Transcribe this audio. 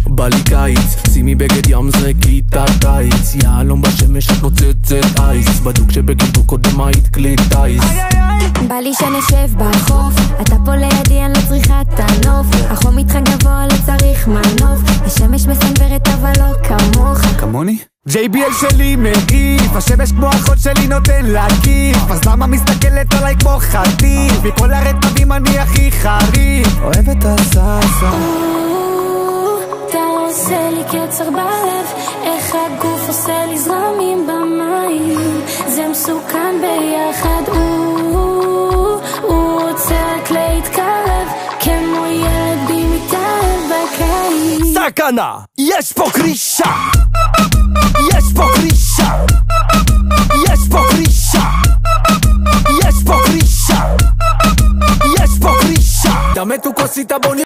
בא לי קיץ, שימי בגד ים זרקי את הטייץ, יעלום בשמש את נוצצת אייס, בדוק שבגדו קודם היית כלי טייס. בא לי שנשב בחוף, אתה פה לידי אני לא צריכה את הנוף, החום איתך גבוה לא צריך מנוף, השמש מסנברת אבל לא כמוך. כמוני? JBL שלי מעיף, השמש כמו אחות שלי נותן לה כיף, אז למה מסתכלת עליי כמו חטיף? מכל הרטבים אני הכי חריף, אוהב את הסלסה. אתה עושה לי קצר בלב, איך הגוף עושה לי זרמים במים, זה מסוכן ביחד. הוא רוצה רק להתקרב, כמו ילד בי מתאהב בקיץ. סכנה! יש פה קרישה! יש פה קרישה! יש פה קרישה! יש פה קרישה! יש פה קרישה! דמי tu cosita bonita